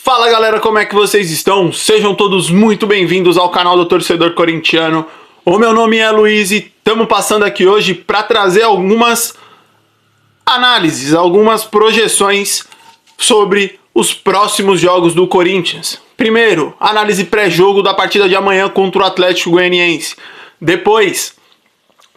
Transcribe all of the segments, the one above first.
Fala galera, como é que vocês estão? Sejam todos muito bem-vindos ao canal do Torcedor Corintiano. O meu nome é Luiz e estamos passando aqui hoje para trazer algumas análises, algumas projeções sobre os próximos jogos do Corinthians. Primeiro, análise pré-jogo da partida de amanhã contra o Atlético Goianiense. Depois,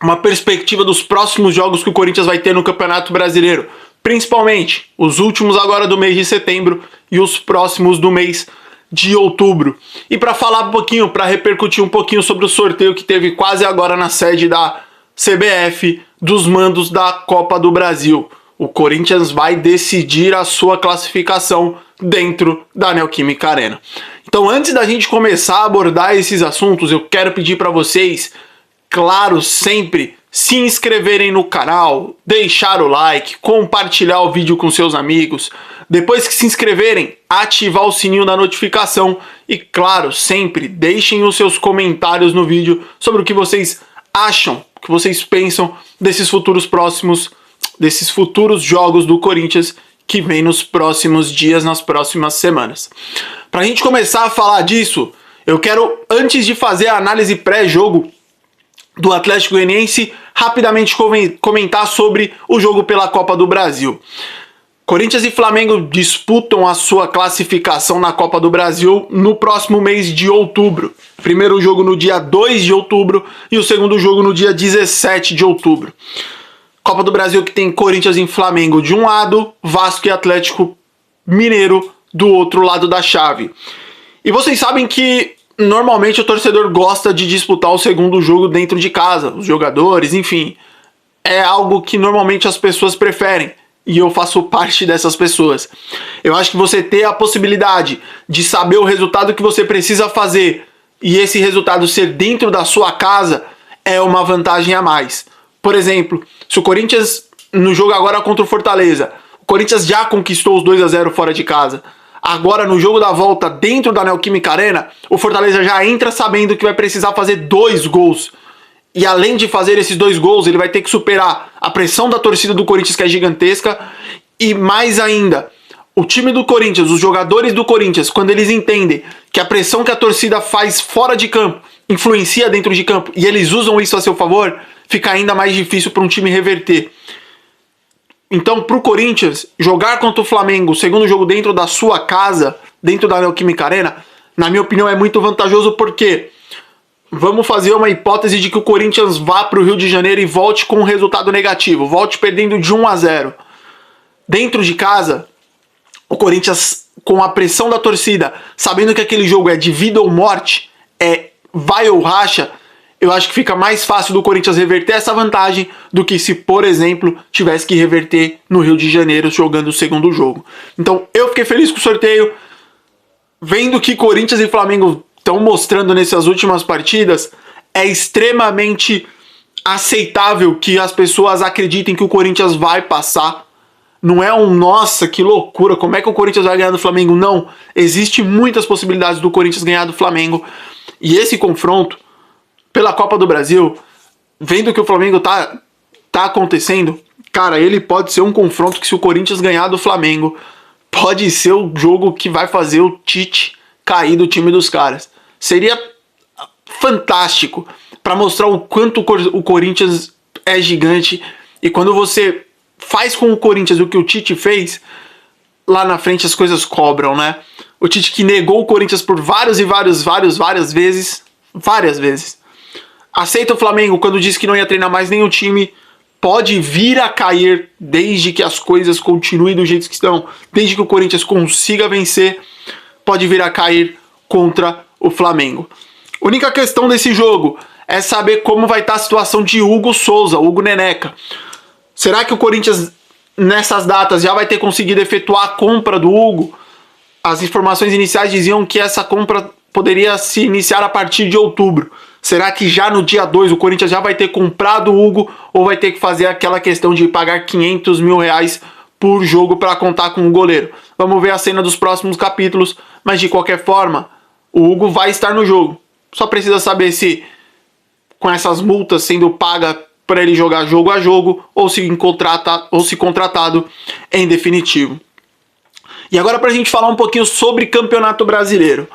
uma perspectiva dos próximos jogos que o Corinthians vai ter no Campeonato Brasileiro. Principalmente os últimos agora do mês de setembro e os próximos do mês de outubro. E para falar um pouquinho, para repercutir um pouquinho sobre o sorteio que teve quase agora na sede da CBF dos mandos da Copa do Brasil. O Corinthians vai decidir a sua classificação dentro da Neoquímica Arena. Então, antes da gente começar a abordar esses assuntos, eu quero pedir para vocês, claro, sempre se inscreverem no canal, deixar o like, compartilhar o vídeo com seus amigos. Depois que se inscreverem, ativar o sininho da notificação e, claro, sempre deixem os seus comentários no vídeo sobre o que vocês acham, o que vocês pensam desses futuros jogos do Corinthians que vem nos próximos dias, nas próximas semanas. Pra gente começar a falar disso, eu quero, antes de fazer a análise pré-jogo do Atlético Goianiense, rapidamente comentar sobre o jogo pela Copa do Brasil. Corinthians e Flamengo disputam a sua classificação na Copa do Brasil no próximo mês de outubro. Primeiro jogo no dia 2 de outubro e o segundo jogo no dia 17 de outubro. Copa do Brasil que tem Corinthians e Flamengo de um lado, Vasco e Atlético Mineiro do outro lado da chave. E vocês sabem que normalmente o torcedor gosta de disputar o segundo jogo dentro de casa, os jogadores, enfim. É algo que normalmente as pessoas preferem. E eu faço parte dessas pessoas. Eu acho que você ter a possibilidade de saber o resultado que você precisa fazer e esse resultado ser dentro da sua casa é uma vantagem a mais. Por exemplo, se o Corinthians, no jogo agora contra o Fortaleza, o Corinthians já conquistou os 2-0 fora de casa. Agora, no jogo da volta, dentro da Neoquímica Arena, o Fortaleza já entra sabendo que vai precisar fazer 2 gols. E além de fazer esses 2 gols, ele vai ter que superar a pressão da torcida do Corinthians, que é gigantesca. E mais ainda, o time do Corinthians, os jogadores do Corinthians, quando eles entendem que a pressão que a torcida faz fora de campo influencia dentro de campo e eles usam isso a seu favor, fica ainda mais difícil para um time reverter. Então, para o Corinthians, jogar contra o Flamengo, o segundo jogo dentro da sua casa, dentro da Neoquímica Arena, na minha opinião é muito vantajoso porque vamos fazer uma hipótese de que o Corinthians vá para o Rio de Janeiro e volte com um resultado negativo, volte perdendo de 1-0. Dentro de casa, o Corinthians, com a pressão da torcida, sabendo que aquele jogo é de vida ou morte, é vai ou racha, eu acho que fica mais fácil do Corinthians reverter essa vantagem do que se, por exemplo, tivesse que reverter no Rio de Janeiro jogando o segundo jogo. Então, eu fiquei feliz com o sorteio, vendo que Corinthians e Flamengo estão mostrando nessas últimas partidas, é extremamente aceitável que as pessoas acreditem que o Corinthians vai passar. Não é um, nossa, que loucura, como é que o Corinthians vai ganhar do Flamengo? Não, existe muitas possibilidades do Corinthians ganhar do Flamengo. E esse confronto pela Copa do Brasil, vendo que o Flamengo tá acontecendo, cara, ele pode ser um confronto que, se o Corinthians ganhar do Flamengo, pode ser o jogo que vai fazer o Tite cair do time dos caras. Seria fantástico para mostrar o quanto o Corinthians é gigante. E quando você faz com o Corinthians o que o Tite fez, lá na frente as coisas cobram, né? O Tite que negou o Corinthians por várias vezes, aceita o Flamengo quando disse que não ia treinar mais nenhum time, pode vir a cair desde que as coisas continuem do jeito que estão, desde que o Corinthians consiga vencer, pode vir a cair contra o Flamengo. A única questão desse jogo é saber como vai estar a situação de Hugo Souza, Hugo Neneca. Será que o Corinthians, nessas datas, já vai ter conseguido efetuar a compra do Hugo? As informações iniciais diziam que essa compra poderia se iniciar a partir de outubro. Será que já no dia 2 o Corinthians já vai ter comprado o Hugo ou vai ter que fazer aquela questão de pagar 500 mil reais por jogo para contar com o goleiro? Vamos ver a cena dos próximos capítulos, mas de qualquer forma, o Hugo vai estar no jogo. Só precisa saber se, com essas multas sendo pagas para ele jogar jogo a jogo, ou se contratado em definitivo. E agora pra gente falar um pouquinho sobre Campeonato Brasileiro.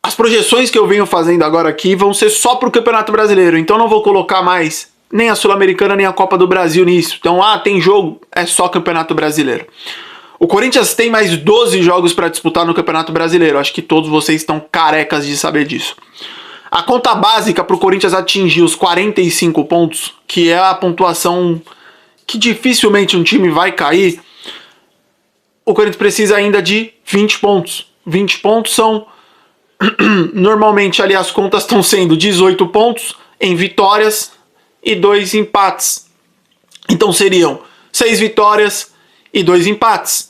As projeções que eu venho fazendo agora aqui vão ser só pro Campeonato Brasileiro, então não vou colocar mais nem a Sul-Americana nem a Copa do Brasil nisso. Então, tem jogo, é só Campeonato Brasileiro. O Corinthians tem mais 12 jogos para disputar no Campeonato Brasileiro. Acho que todos vocês estão carecas de saber disso. A conta básica para o Corinthians atingir os 45 pontos, que é a pontuação que dificilmente um time vai cair, o Corinthians precisa ainda de 20 pontos. 20 pontos são... Normalmente ali as contas estão sendo 18 pontos em vitórias e 2 empates. Então seriam 6 vitórias e 2 empates.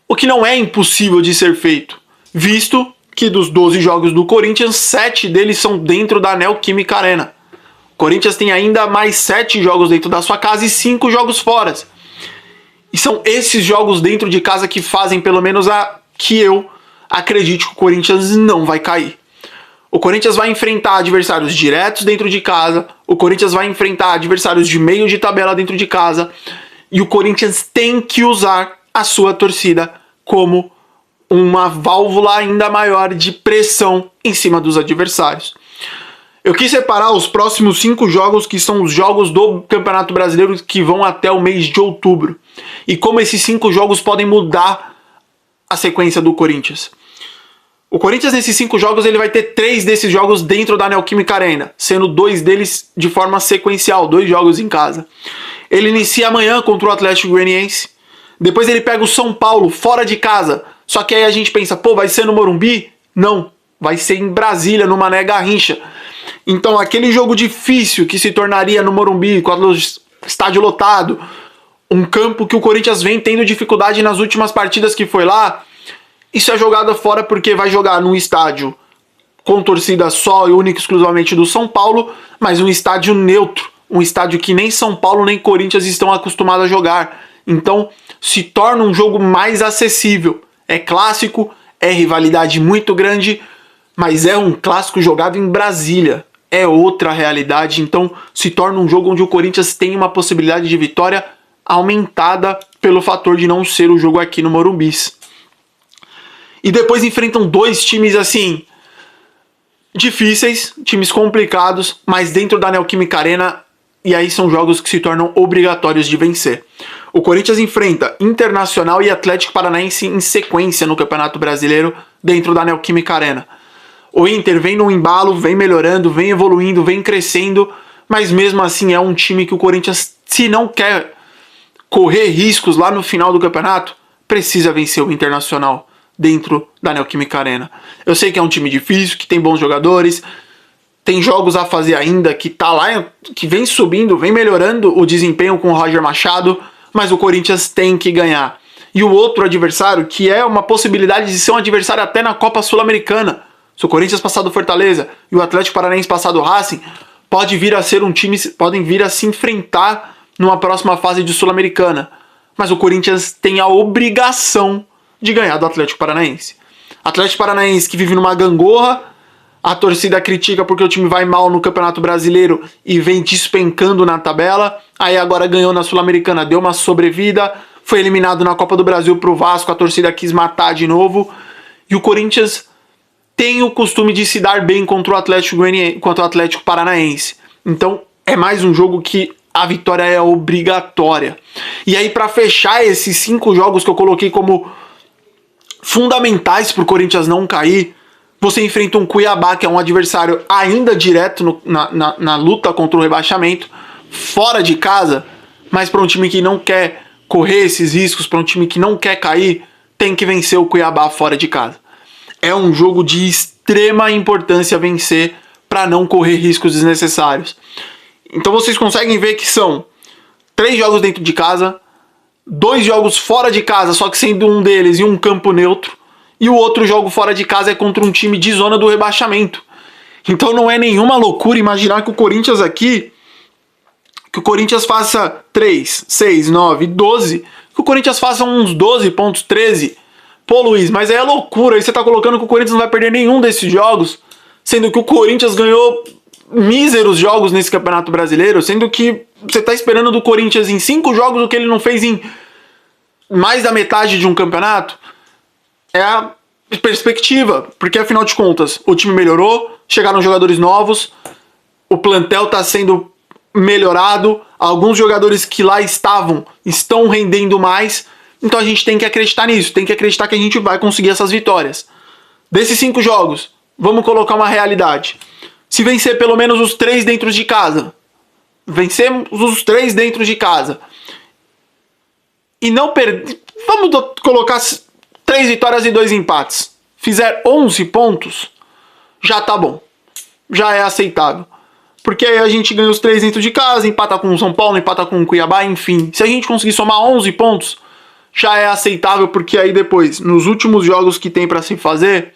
O que não é impossível de ser feito, visto que dos 12 jogos do Corinthians, 7 deles são dentro da Neoquímica Arena. O Corinthians tem ainda mais 7 jogos dentro da sua casa e 5 jogos fora. E são esses jogos dentro de casa que fazem pelo menos que eu acredite que o Corinthians não vai cair. O Corinthians vai enfrentar adversários diretos dentro de casa, o Corinthians vai enfrentar adversários de meio de tabela dentro de casa, e o Corinthians tem que usar a sua torcida como uma válvula ainda maior de pressão em cima dos adversários. Eu quis separar os próximos 5 jogos, que são os jogos do Campeonato Brasileiro que vão até o mês de outubro, e como esses 5 jogos podem mudar a sequência do Corinthians. O Corinthians nesses 5 jogos ele vai ter 3 desses jogos dentro da Neoquímica Arena, sendo 2 deles de forma sequencial, 2 jogos em casa. Ele inicia amanhã contra o Atlético Goianiense, depois ele pega o São Paulo fora de casa, só que aí a gente pensa, vai ser no Morumbi? Não, vai ser em Brasília, no Mané Garrincha. Então aquele jogo difícil que se tornaria no Morumbi, com o estádio lotado, um campo que o Corinthians vem tendo dificuldade nas últimas partidas que foi lá, isso é jogado fora porque vai jogar num estádio com torcida só e única e exclusivamente do São Paulo, mas um estádio neutro, um estádio que nem São Paulo nem Corinthians estão acostumados a jogar. Então se torna um jogo mais acessível. É clássico, é rivalidade muito grande, mas é um clássico jogado em Brasília. É outra realidade, então se torna um jogo onde o Corinthians tem uma possibilidade de vitória aumentada pelo fator de não ser o jogo aqui no Morumbi. E depois enfrentam 2 times assim difíceis, times complicados, mas dentro da Neoquímica Arena, e aí são jogos que se tornam obrigatórios de vencer. O Corinthians enfrenta Internacional e Atlético Paranaense em sequência no Campeonato Brasileiro dentro da Neoquímica Arena. O Inter vem no embalo, vem melhorando, vem evoluindo, vem crescendo, mas mesmo assim é um time que o Corinthians, se não quer correr riscos lá no final do campeonato, precisa vencer o Internacional dentro da Neoquímica Arena. Eu sei que é um time difícil, que tem bons jogadores, tem jogos a fazer ainda, que tá lá, que vem subindo, vem melhorando o desempenho com o Roger Machado, mas o Corinthians tem que ganhar. E o outro adversário, que é uma possibilidade de ser um adversário até na Copa Sul-Americana, se o Corinthians passar do Fortaleza e o Atlético Paranaense passar do Racing, pode vir a ser um time, podem vir a se enfrentar numa próxima fase de Sul-Americana. Mas o Corinthians tem a obrigação de ganhar do Atlético Paranaense. Atlético Paranaense que vive numa gangorra, a torcida critica porque o time vai mal no Campeonato Brasileiro e vem despencando na tabela, aí agora ganhou na Sul-Americana, deu uma sobrevida, foi eliminado na Copa do Brasil pro Vasco, a torcida quis matar de novo, e o Corinthians tem o costume de se dar bem contra o Atlético Paranaense. Então é mais um jogo que a vitória é obrigatória. E aí para fechar esses 5 jogos que eu coloquei como fundamentais para o Corinthians não cair, você enfrenta um Cuiabá, que é um adversário ainda direto na luta contra o rebaixamento, fora de casa, mas para um time que não quer correr esses riscos, para um time que não quer cair, tem que vencer o Cuiabá fora de casa. É um jogo de extrema importância vencer para não correr riscos desnecessários. Então vocês conseguem ver que são 3 jogos dentro de casa, 2 jogos fora de casa, só que sendo um deles em um campo neutro, e o outro jogo fora de casa é contra um time de zona do rebaixamento. Então não é nenhuma loucura imaginar que o Corinthians aqui, que o Corinthians faça 3, 6, 9, 12, que o Corinthians faça uns 12 pontos, 13. Pô, Luiz, mas aí é loucura, aí você tá colocando que o Corinthians não vai perder nenhum desses jogos, sendo que o Corinthians ganhou míseros jogos nesse Campeonato Brasileiro, sendo que você tá esperando do Corinthians em 5 jogos o que ele não fez em mais da metade de um campeonato é a perspectiva, porque afinal de contas o time melhorou, chegaram jogadores novos, o plantel está sendo melhorado, alguns jogadores que lá estão rendendo mais, então a gente tem que acreditar nisso, tem que acreditar que a gente vai conseguir essas vitórias. Desses 5 jogos, vamos colocar uma realidade. Se vencer pelo menos os 3 dentro de casa, vencemos os 3 dentro de casa, e não perder, vamos colocar 3 vitórias e 2 empates, fizer 11 pontos, já tá bom, já é aceitável. Porque aí a gente ganha os 3 dentro de casa, empata com o São Paulo, empata com o Cuiabá, enfim. Se a gente conseguir somar 11 pontos, já é aceitável, porque aí depois, nos últimos jogos que tem pra se fazer,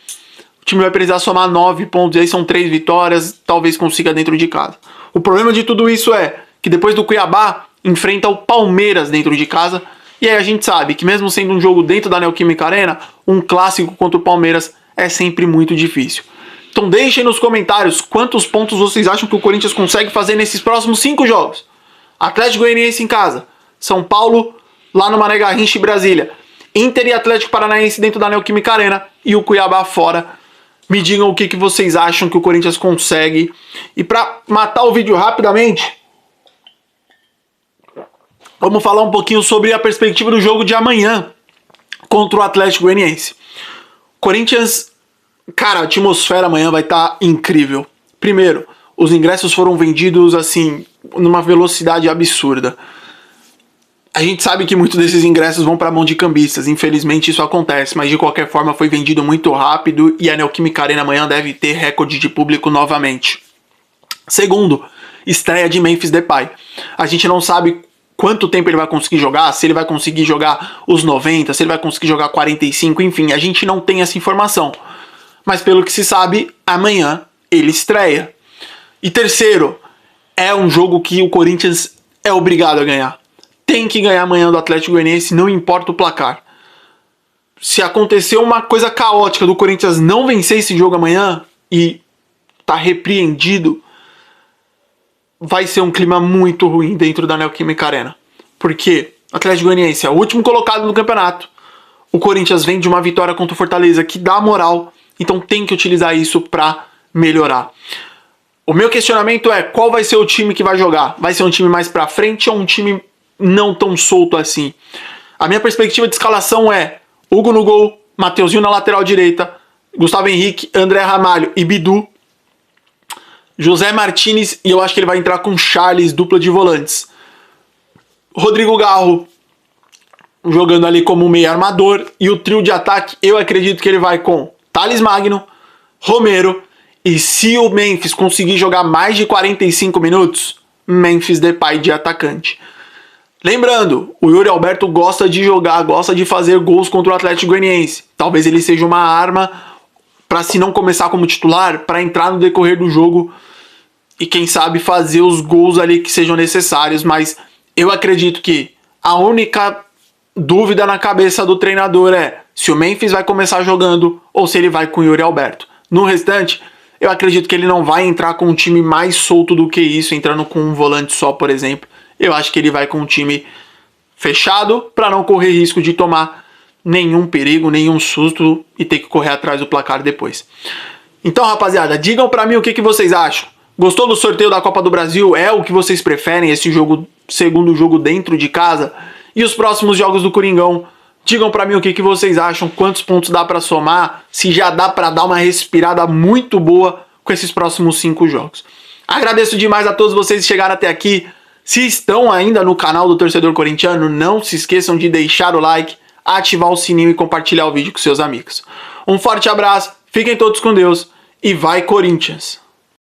o time vai precisar somar 9 pontos, e aí são 3 vitórias, talvez consiga dentro de casa. O problema de tudo isso é que depois do Cuiabá, enfrenta o Palmeiras dentro de casa, e aí a gente sabe que mesmo sendo um jogo dentro da Neoquímica Arena, um clássico contra o Palmeiras é sempre muito difícil. Então deixem nos comentários quantos pontos vocês acham que o Corinthians consegue fazer nesses próximos 5 jogos. Atlético Goianiense em casa, São Paulo lá no Mané Garrincha e Brasília, Inter e Atlético Paranaense dentro da Neoquímica Arena e o Cuiabá fora. Me digam o que vocês acham que o Corinthians consegue. E para matar o vídeo rapidamente, vamos falar um pouquinho sobre a perspectiva do jogo de amanhã contra o Atlético Goianiense. Corinthians, cara, a atmosfera amanhã vai estar incrível. Primeiro, os ingressos foram vendidos assim, numa velocidade absurda. A gente sabe que muitos desses ingressos vão para a mão de cambistas, infelizmente isso acontece, mas de qualquer forma foi vendido muito rápido e a Neoquímica Arena amanhã deve ter recorde de público novamente. Segundo, estreia de Memphis Depay. A gente não sabe quanto tempo ele vai conseguir jogar, se ele vai conseguir jogar os 90, se ele vai conseguir jogar 45, enfim, a gente não tem essa informação. Mas pelo que se sabe, amanhã ele estreia. E terceiro, é um jogo que o Corinthians é obrigado a ganhar. Tem que ganhar amanhã do Atlético Goianiense, não importa o placar. Se acontecer uma coisa caótica do Corinthians não vencer esse jogo amanhã e tá repreendido, vai ser um clima muito ruim dentro da Neoquímica Arena. Porque o Atlético Goianiense é o último colocado no campeonato. O Corinthians vem de uma vitória contra o Fortaleza que dá moral, então tem que utilizar isso para melhorar. O meu questionamento é, qual vai ser o time que vai jogar? Vai ser um time mais pra frente ou um time não tão solto assim? A minha perspectiva de escalação é Hugo no gol, Mateuzinho na lateral direita, Gustavo Henrique, André Ramalho e Bidu, José Martinez, e eu acho que ele vai entrar com Charles, dupla de volantes. Rodrigo Garro jogando ali como meio armador, e o trio de ataque eu acredito que ele vai com Thales Magno, Romero, e se o Memphis conseguir jogar mais de 45 minutos, Memphis Depay de atacante. Lembrando, o Yuri Alberto gosta de jogar, gosta de fazer gols contra o Atlético Goianiense. Talvez ele seja uma arma para, se não começar como titular, para entrar no decorrer do jogo e quem sabe fazer os gols ali que sejam necessários. Mas eu acredito que a única dúvida na cabeça do treinador é se o Memphis vai começar jogando ou se ele vai com o Yuri Alberto. No restante, eu acredito que ele não vai entrar com um time mais solto do que isso, entrando com um volante só, por exemplo. Eu acho que ele vai com um time fechado para não correr risco de tomar nenhum perigo, nenhum susto e ter que correr atrás do placar depois. Então, rapaziada, digam para mim o que vocês acham. Gostou do sorteio da Copa do Brasil? É o que vocês preferem, esse jogo, segundo jogo dentro de casa? E os próximos jogos do Coringão? Digam para mim o que vocês acham, quantos pontos dá para somar, se já dá para dar uma respirada muito boa com esses próximos 5 jogos. Agradeço demais a todos vocês que chegaram até aqui. Se estão ainda no canal do Torcedor Corintiano, não se esqueçam de deixar o like, ativar o sininho e compartilhar o vídeo com seus amigos. Um forte abraço, fiquem todos com Deus e vai Corinthians!